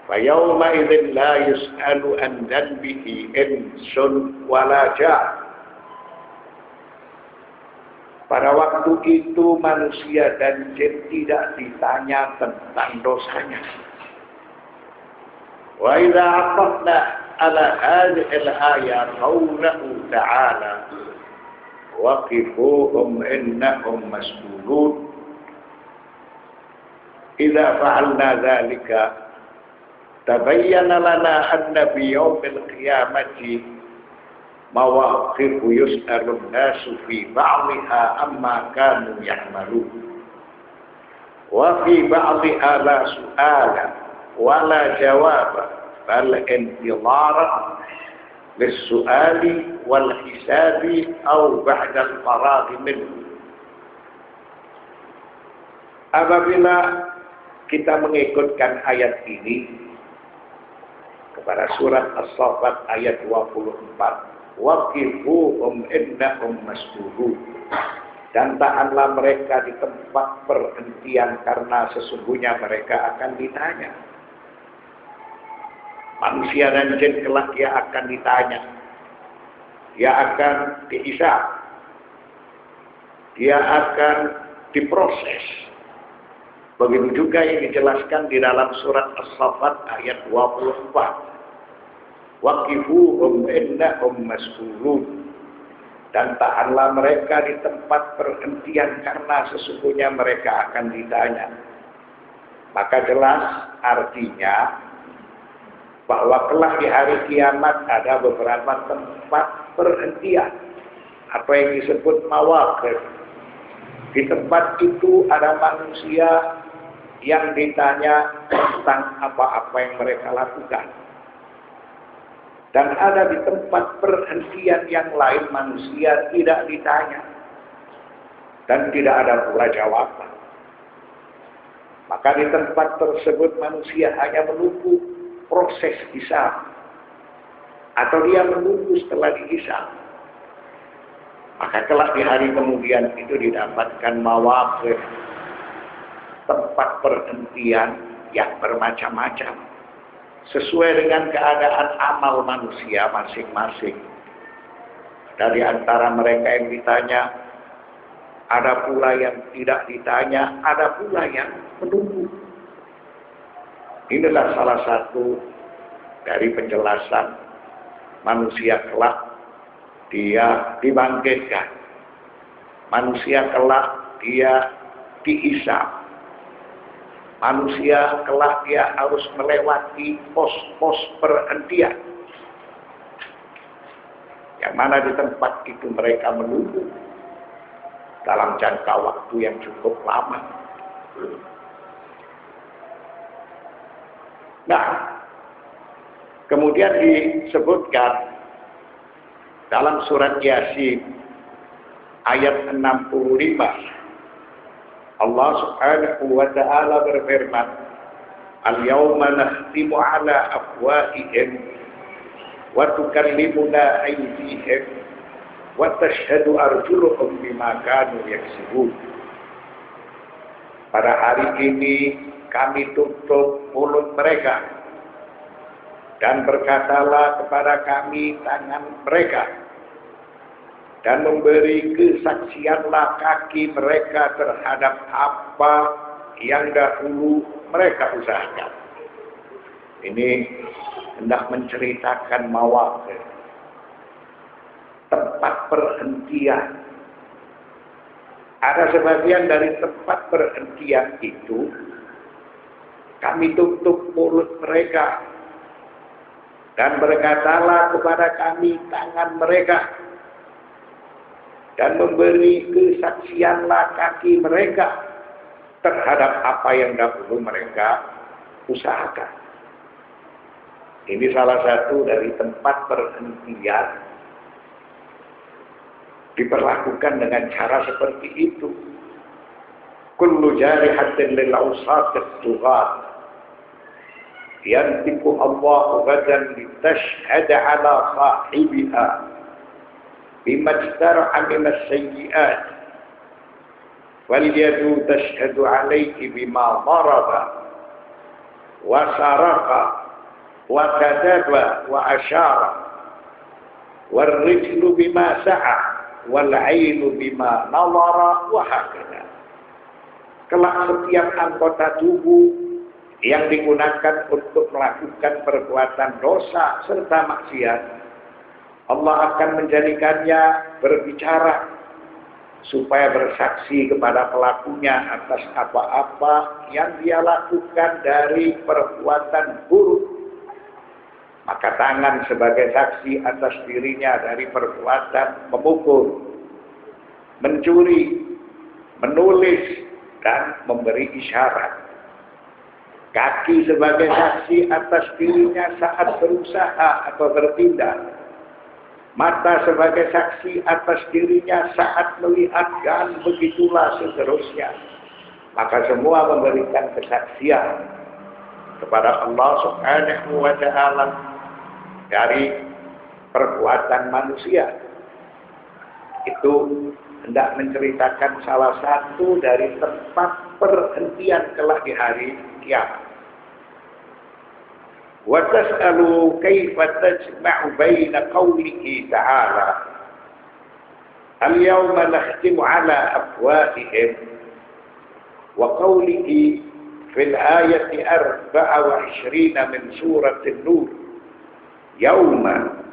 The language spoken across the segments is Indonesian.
Fayawma idzin la yus'alu an dhanbihi insun wala jan. Pada waktu itu manusia dan jin tidak ditanya tentang dosanya. Wa idza aqafna ala hadhihi al-ayat qawluhu ta'ala waqifuhum innahum mas'ulun. Idza fa'alna dzalika tabayyana lana anna fi yawmil qiyamati mawaqifu yus'alun nasu fi ba'dihha amma kanu ya'malun wa fi ba'dihha la su'ala wa la jawaba bal intidara lis-su'ali wal hisabi aw ba'da al-faragh minhu. Apabila kita mengikutkan ayat ini kepada surat As-Saffat ayat 24, waqifuhum innahum mas'ulun, dan tahanlah mereka di tempat perhentian karena sesungguhnya mereka akan ditanya. Manusia dan jin kelak dia akan ditanya, dia akan dihisab, dia akan diproses. Begitu juga yang dijelaskan di dalam surat As-Saffat ayat 24. Waqifuhum innahum mas'ulun, dan tahanlah mereka di tempat perhentian karena sesungguhnya mereka akan ditanya. Maka jelas artinya bahwa kelak di hari kiamat ada beberapa tempat perhentian, apa yang disebut mawaqif. Di tempat itu ada manusia yang ditanya tentang apa-apa yang mereka lakukan. Dan ada di tempat perhentian yang lain manusia tidak ditanya. Dan tidak ada pula jawaban. Maka di tempat tersebut manusia hanya menunggu proses hisab. Atau dia menunggu setelah dihisab. Maka kelak di hari kemudian itu didapatkan mawaqif, tempat perhentian yang bermacam-macam sesuai dengan keadaan amal manusia masing-masing. Dari antara mereka yang ditanya, ada pula yang tidak ditanya, ada pula yang menunggu. Inilah salah satu dari penjelasan manusia kelak dia dibangkitkan. Manusia kelak dia dihisab. Manusia kelak dia harus melewati pos-pos perhentian. Yang mana di tempat itu mereka menunggu dalam jangka waktu yang cukup lama. Nah, kemudian disebutkan dalam surat Yasin ayat 65. Allah Subhanahu wa ta'ala berfirman, "Al-yawma nakhtimu 'ala afwahihim wa tukallimuna aydihim wa tashhadu arjuluhum bima kanu yaksibun." Pada hari ini kami tutup mulut mereka dan berkatalah kepada kami tangan mereka, dan memberi kesaksianlah kaki mereka terhadap apa yang dahulu mereka usahakan. Ini hendak menceritakan mawaqif, tempat perhentian. Ada sebagian dari tempat perhentian itu kami tutup mulut mereka dan berkatalah kepada kami tangan mereka, dan memberi kesaksianlah kaki mereka terhadap apa yang dahulu mereka usahakan. Ini salah satu dari tempat perhentian diperlakukan dengan cara seperti itu. Kullu jarihatin lil awsat at-tughat yantiqu Allahu ghadan litashhada ala sahibiha bima ijtara'a min as-sayyi'at wal yadu tashhadu 'alayhi bima daraba wa saraka wa kadaba wa asyara wal rijlu bima sa'a wal ainu bima nawara wa hakada. Kelak setiap anggota tubuh yang digunakan untuk melakukan perbuatan dosa serta maksiat, Allah akan menjadikannya berbicara supaya bersaksi kepada pelakunya atas apa-apa yang dia lakukan dari perbuatan buruk. Maka tangan sebagai saksi atas dirinya dari perbuatan memukul, mencuri, menulis, dan memberi isyarat. Kaki sebagai saksi atas dirinya saat berusaha atau bertindak. Mata sebagai saksi atas dirinya saat melihat, dan begitulah seterusnya. Maka semua memberikan kesaksian kepada Allah Subhanahu wa Ta'ala dari perbuatan manusia. Itu hendak menceritakan salah satu dari tempat perhentian kelak di hari kiamat. Wa tas'alu kaifa tajma'u baina qawlihi ta'ala al-yawma nakhtimu 'ala afwahihim wa qawlihi fil ayati 24 min suratin Nur yawma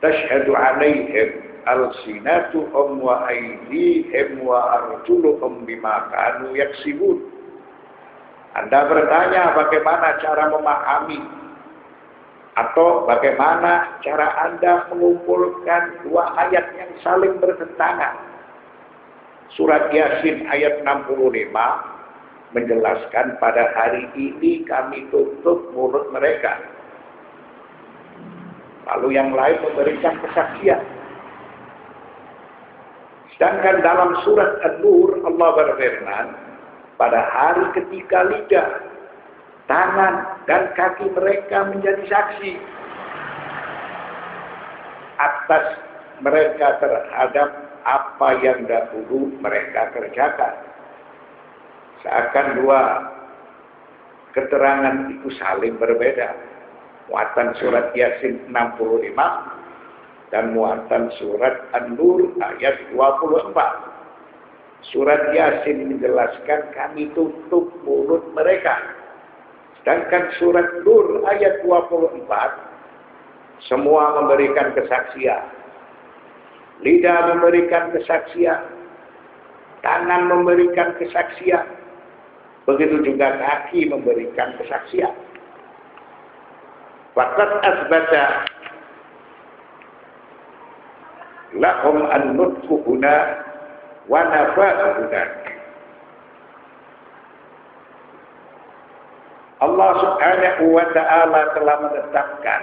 tashhadu 'alaihim alsinatuhum wa aydihim wa arjuluhum bima kanu yaksibun. Anda bertanya bagaimana cara memahami atau bagaimana cara Anda mengumpulkan dua ayat yang saling bertentangan. Surat Yasin ayat 65 menjelaskan pada hari ini kami tutup mulut mereka. Lalu yang lain memberikan kesaksian. Sedangkan dalam surat An-Nur Allah berfirman, pada hari ketika lidah, tangan, dan kaki mereka menjadi saksi atas mereka terhadap apa yang dahulu mereka kerjakan. Seakan dua keterangan itu saling berbeda. Muatan surat Yasin 65 dan muatan surat An-Nur ayat 24. Surat Yasin menjelaskan kami tutup mulut mereka. Sedangkan surat Nur ayat 24 semua memberikan kesaksian. Lidah memberikan kesaksian, tangan memberikan kesaksian, begitu juga kaki memberikan kesaksian. Faqad asbata lahum an-nutqu huna wa nafa'u hunak. Allah Subhanahu wa Ta'ala telah menetapkan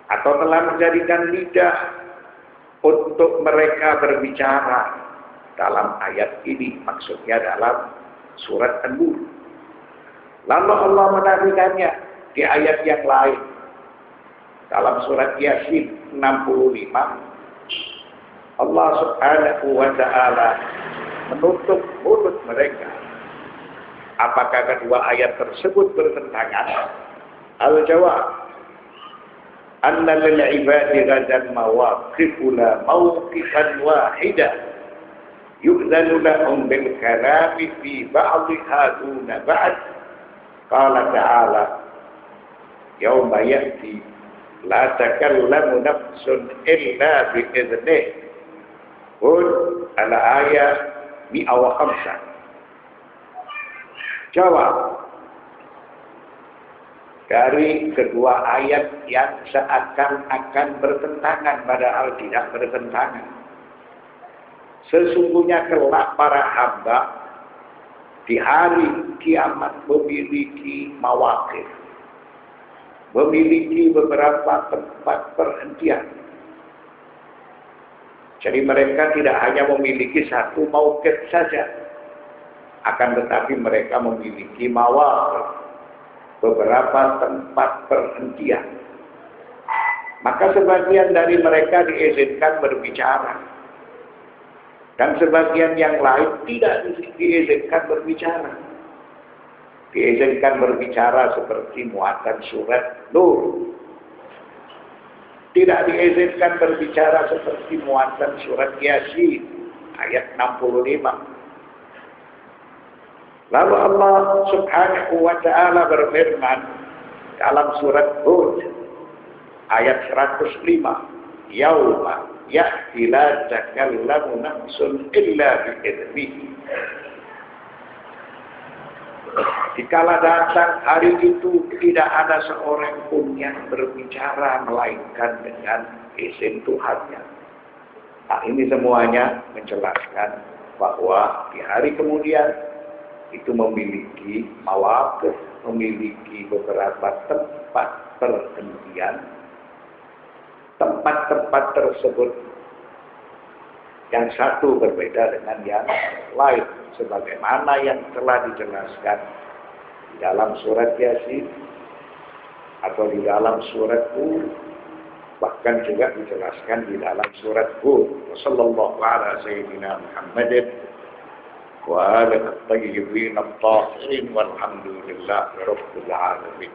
atau telah menjadikan lidah untuk mereka berbicara dalam ayat ini, maksudnya dalam surat An-Nur. Lalu Allah menafikannya di ayat yang lain. Dalam surat Yasin 65, Allah Subhanahu wa Ta'ala menutup mulut mereka. Apakah kedua ayat tersebut bertentangan? Al-jawab, anna lil ibadi ghadan mawaqifuna mawqifan wahida yu'zanu lahum bil kalami fi ba'dha duna ba'd. Qala ta'ala yawma ya'ti la takallamu nafsun illa bi'idhnih. Qul al-ayat 105. Jawab, dari kedua ayat yang seakan-akan bertentangan padahal tidak bertentangan. Sesungguhnya kelak para hamba di hari kiamat memiliki mawaqif, memiliki beberapa tempat perhentian. Jadi mereka tidak hanya memiliki satu mauqif saja, akan tetapi mereka memiliki mawaqif, beberapa tempat perhentian. Maka sebagian dari mereka diizinkan berbicara, dan sebagian yang lain tidak diizinkan berbicara. diizinkan berbicara seperti muatan surat Nur. Tidak diizinkan berbicara seperti muatan surat Yasin ayat 65. Lalu Allah Subhanahu wa taala berfirman dalam surat Hud ayat 105, "Yauma ya'ti la takallamu nafsun illa bi'idnihi." Dikala datang hari itu tidak ada seorang pun yang berbicara melainkan dengan izin Tuhannya. Nah, ini semuanya menjelaskan bahwa di hari kemudian itu memiliki mawaqif, memiliki beberapa tempat perhentian. Tempat-tempat tersebut yang satu berbeda dengan yang lain, sebagaimana yang telah dijelaskan di dalam surat Yasin atau di dalam surat Hud, bahkan juga dijelaskan di dalam surat Hud. Sallallahu ala sayyidina Muhammadin wa alihi at-tayyibin at-tahirin walhamdulillahi rabbil alamin.